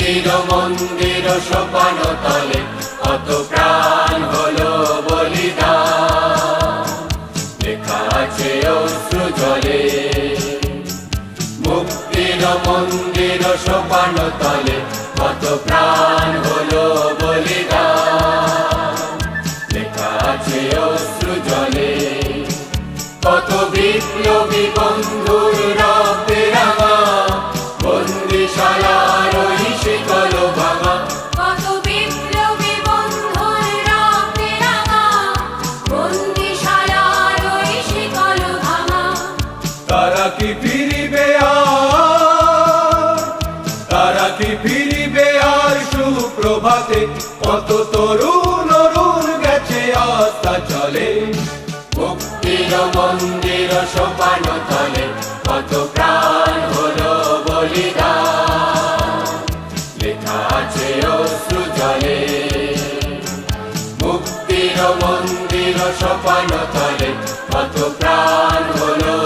মুক্তির মন্দির সোপান তলে কত প্রাণ হলো বলিদান, লেখা আছে অশ্রু জলে। মুক্তির মন্দির সোপান তলে কত প্রাণ হলো বলিদান, লেখা আছে অশ্রু জলে। কত বিপ্লবী বন্ধুর রক্তে রাঙা বন্দিশালার ওই শিকল ভাঙা, কত বিপ্লবী বন্ধুর রক্তে রাঙা বন্দিশালার ওই শিকল ভাঙা। তারা কি ফিরিবে আর, তারা কি ফিরিবে আর সুপ্রভাতে? কত তরুণ অরুণ গেছে আস্থা চলে। মুক্তির মন্দির সোপান তলে কত প্রাণ হলো বলিদান, লেখা আছে অশ্রু জলে। মুক্তির মন্দির সোপান তলে কত প্রাণ হলো